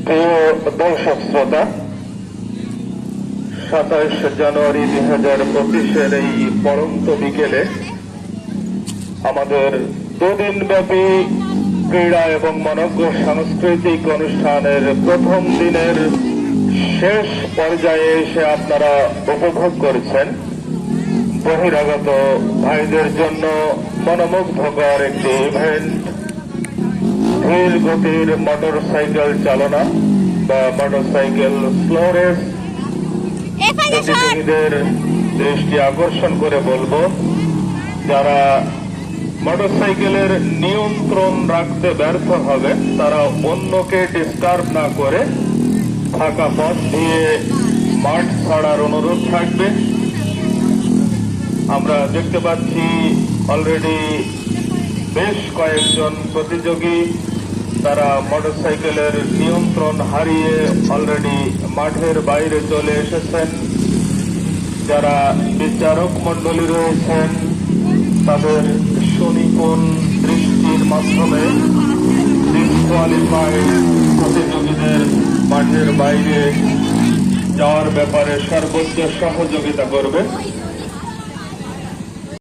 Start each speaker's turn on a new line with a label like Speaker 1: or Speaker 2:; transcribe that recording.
Speaker 1: প্রিয় দর্শক শ্রোতা, 27 জানুয়ারি 2025 এই পড়ন্ত বিকেলে আমাদের দুদিন ব্যাপী ক্রীড়া এবং মনোজ্ঞ সাংস্কৃতিক অনুষ্ঠানের প্রথম দিনের শেষ পর্যায়ে এসে আপনারা উপভোগ করেছেন বহিরাগত ভাইদের জন্য মনোমুগ্ধকর একটি ইভেন্ট, ধীর গতির মোটরসাইকেল চালনা বা মোটরসাইকেল স্লো রেস। প্রতিযোগীদের দৃষ্টি আকর্ষণ করে বলবো, যারা মোটরসাইকেলের নিয়ন্ত্রণ রাখতে ব্যর্থ হবে তারা অন্যকে ডিস্টার্ব না করে ফাঁকা পথ দিয়ে মাঠ ছাড়ার অনুরোধ থাকবে। আমরা দেখতে পাচ্ছি অলরেডি বেশ কয়েকজন প্রতিযোগী তারা মোটরসাইকেলের নিয়ন্ত্রণ হারিয়ে অলরেডি মাঠের বাইরে চলে এসেছেন। যারা বিচারক মণ্ডলী রয়েছেন তাদের সুনিপুণ দৃষ্টির মাধ্যমে ডিসকোয়ালিফাইড প্রতিযোগীদের মাঠের বাইরে যাওয়ার ব্যাপারে সর্বোচ্চ সহযোগিতা করবে।